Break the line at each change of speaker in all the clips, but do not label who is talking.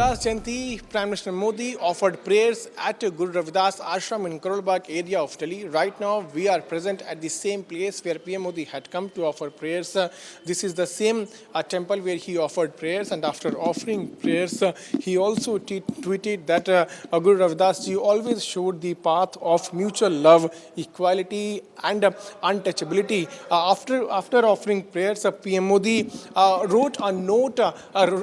Ravidas Jayanti, Prime Minister Modi offered prayers at Guru Ravidas Ashram in Karol Bagh area of Delhi. Right now, we are present at the same place where PM Modi had come to offer prayers. This is the same temple where he offered prayers, and after offering prayers, he also tweeted that Guru Ravidas ji always showed the path of mutual love, equality, and untouchability. After offering prayers, PM Modi wrote a note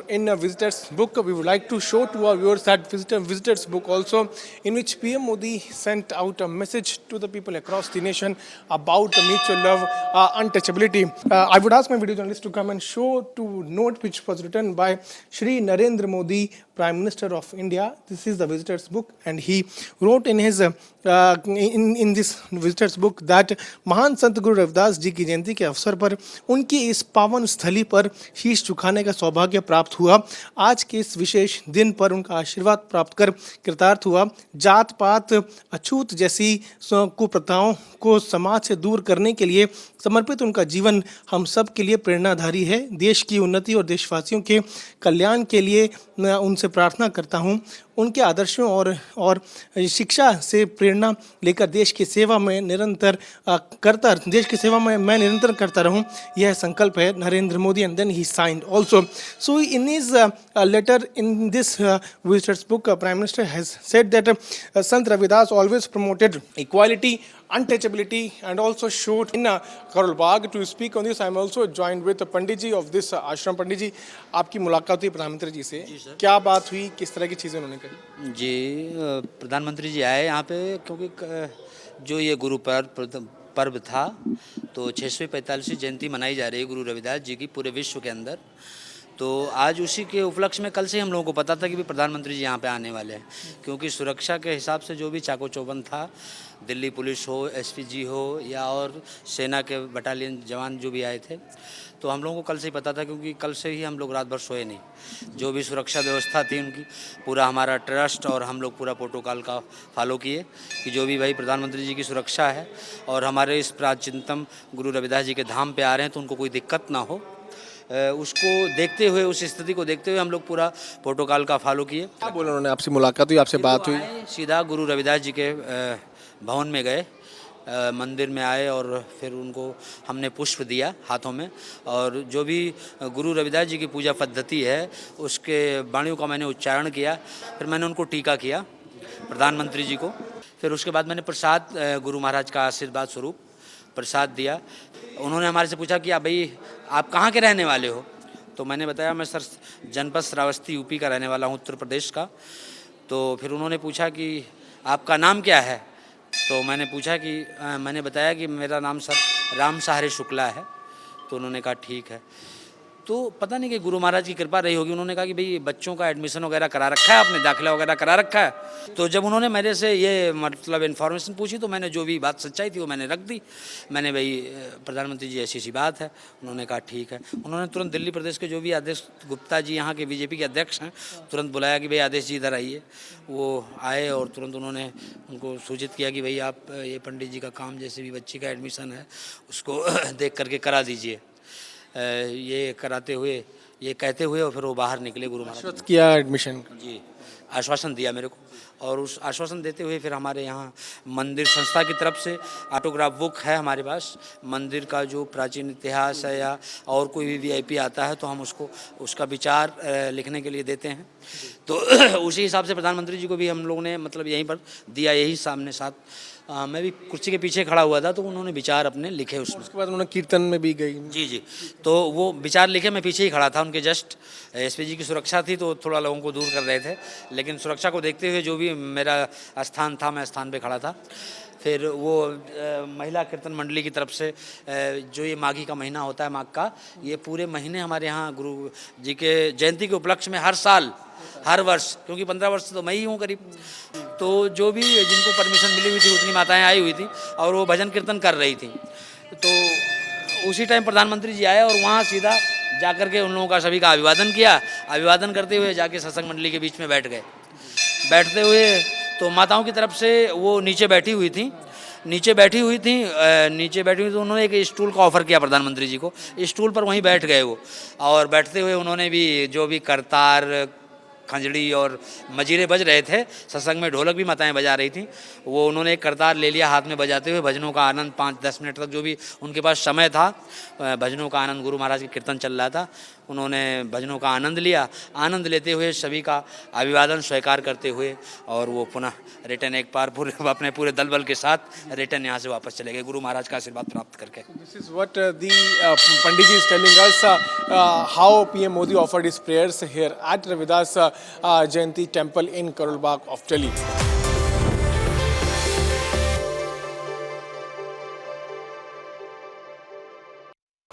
in a visitor's book. We would like to show to our viewers that visitor's book also, in which PM Modi sent out a message to the people across the nation about the mutual love, untouchability. I would ask my video journalist to come and show to note which was written by Shri Narendra Modi, Prime Minister of India. This is the visitor's book, and he wrote in his in this visitor's book that महान संत गुरु रविदास जी की जयंती के अवसर पर उनकी इस पावन स्थली पर शीश झुकाने का सौभाग्य प्राप्त हुआ। आज के इस विशेष दिन पर उनका आशीर्वाद प्राप्त कर कृतार्थ हुआ। जात पात अछूत जैसी कुप्रथाओं को समाज से दूर करने के लिए समर्पित उनका जीवन हम सब के लिए प्रेरणाधारी है। देश की उन्नति और देशवासियों के कल्याण के लिए उनसे प्रार्थना करता हूं। उनके आदर्शों और शिक्षा से प्रेरणा लेकर देश की सेवा में निरंतर करता रहूं, यह संकल्प है। Narendra Modi, and then he signed also. So in his letter in this visitor's book, Prime Minister has said that Sant Ravidas always promoted equality, untouchability, and also showed in Karol Bagh. To speak on this, I am also joined with Pandit ji of this ashram. Pandit ji, आपकी मुलाकात हुई प्रधानमंत्री जी से, क्या बात हुई, किस तरह की चीज़ें उन्होंने करी?
जी, प्रधानमंत्री जी आए यहाँ पे क्योंकि जो ये गुरु पर्व था तो 645वीं जयंती मनाई जा रही है गुरु रविदास जी की पूरे विश्व के अंदर। तो आज उसी के उपलक्ष्य में कल से हम लोगों को पता था कि भी प्रधानमंत्री जी यहाँ पे आने वाले हैं, क्योंकि सुरक्षा के हिसाब से जो भी चाको चौबंद था, दिल्ली पुलिस हो, एसपीजी हो या और सेना के बटालियन जवान जो भी आए थे, तो हम लोगों को कल से ही पता था, क्योंकि कल से ही हम लोग रात भर सोए नहीं। जो भी सुरक्षा व्यवस्था थी उनकी, पूरा हमारा ट्रस्ट और हम लोग पूरा प्रोटोकॉल का फॉलो किए कि जो भी भाई प्रधानमंत्री जी की सुरक्षा है और हमारे इस प्राचीनतम गुरु रविदास जी के धाम पे आ रहे हैं तो उनको कोई दिक्कत ना हो, उसको देखते हुए, उस स्थिति को देखते हुए हम लोग पूरा प्रोटोकॉल का फॉलो किए।
क्या बोला उन्होंने? आपसे मुलाकात हुई, आपसे बात हुई?
सीधा गुरु रविदास जी के भवन में गए, मंदिर में आए और फिर उनको हमने पुष्प दिया हाथों में, और जो भी गुरु रविदास जी की पूजा पद्धति है उसके वाणियों का मैंने उच्चारण किया। फिर मैंने उनको टीका किया प्रधानमंत्री जी को। फिर उसके बाद मैंने प्रसाद, गुरु महाराज का आशीर्वाद स्वरूप प्रसाद दिया। उन्होंने हमारे से पूछा कि आप कहाँ के रहने वाले हो? तो मैंने बताया मैं सर जनपद श्रावस्ती यूपी का रहने वाला हूँ, उत्तर प्रदेश का। तो फिर उन्होंने पूछा कि आपका नाम क्या है? तो मैंने बताया कि मेरा नाम सर राम सहारे शुक्ला है। तो उन्होंने कहा ठीक है। तो पता नहीं कि गुरु महाराज की कृपा रही होगी, उन्होंने कहा कि भाई बच्चों का एडमिशन वगैरह करा रखा है, आपने दाखिला वगैरह करा रखा है? तो जब उन्होंने मेरे से ये मतलब इन्फॉर्मेशन पूछी तो मैंने जो भी बात सच्चाई थी वो मैंने रख दी। मैंने भाई प्रधानमंत्री जी ऐसी बात है। उन्होंने कहा ठीक है। उन्होंने तुरंत दिल्ली प्रदेश के जो भी आदेश गुप्ता जी यहाँ के बीजेपी के अध्यक्ष हैं, तुरंत बुलाया कि भाई आदेश जी इधर आइए। वो आए और तुरंत उन्होंने उनको सूचित किया कि भाई आप ये पंडित जी का काम, जैसे भी बच्ची का एडमिशन है उसको देख करके करा दीजिए। ये कराते हुए, ये कहते हुए और फिर वो बाहर निकले। गुरु महाराज
किया एडमिशन
जी, आश्वासन दिया मेरे को, और उस आश्वासन देते हुए फिर हमारे यहाँ मंदिर संस्था की तरफ से ऑटोग्राफ बुक है हमारे पास। मंदिर का जो प्राचीन इतिहास है या और कोई भी वीआईपी आता है तो हम उसको उसका विचार लिखने के लिए देते हैं। तो उसी हिसाब से प्रधानमंत्री जी को भी हम लोगों ने मतलब यहीं पर दिया, यही सामने साथ। मैं भी कुर्सी के पीछे खड़ा हुआ था तो उन्होंने विचार अपने लिखे उसमें।
उसके बाद उन्होंने कीर्तन में भी गई।
जी, तो वो विचार लिखे, मैं पीछे ही खड़ा था उनके जस्ट। एसपीजी की सुरक्षा थी तो थोड़ा लोगों को दूर कर रहे थे, लेकिन सुरक्षा को देखते हुए जो भी मेरा स्थान था मैं स्थान पे खड़ा था। फिर वो महिला कीर्तन मंडली की तरफ से जो ये माघी का महीना होता है, माघ का, ये पूरे महीने हमारे यहाँ गुरु जी के जयंती के उपलक्ष्य में हर साल, हर वर्ष, क्योंकि 15 वर्ष तो मैं ही हूँ करीब, तो जो भी जिनको परमिशन मिली हुई थी उतनी माताएं आई हुई थी और वो भजन कीर्तन कर रही थी। तो उसी टाइम प्रधानमंत्री जी आए और वहाँ सीधा जाकर के उन लोगों का सभी का अभिवादन किया। अभिवादन करते हुए जाके सत्संग मंडली के बीच में बैठ गए। बैठते हुए तो माताओं की तरफ से वो नीचे बैठी हुई थी तो उन्होंने एक स्टूल का ऑफ़र किया प्रधानमंत्री जी को। स्टूल पर वहीं बैठ गए वो, और बैठते हुए उन्होंने भी जो भी करतार खंजड़ी और मजीरे बज रहे थे, सत्संग में ढोलक भी माताएं बजा रही थी। वो उन्होंने एक करतार ले लिया हाथ में बजाते हुए, भजनों का आनंद 5-10 मिनट तक जो भी उनके पास समय था, भजनों का आनंद, गुरु महाराज के कीर्तन चल रहा था, उन्होंने भजनों का आनंद लिया। आनंद लेते हुए सभी का अभिवादन स्वीकार करते हुए और वो पुनः रिटर्न एक बार पूरे अपने पूरे दल बल के साथ रिटर्न यहाँ से वापस चले गए गुरु महाराज का आशीर्वाद प्राप्त करके।
This is what the Pandit ji is telling us how PM Modi offered his prayers here at Ravidas Jayanti Temple in Karol Bagh of Delhi.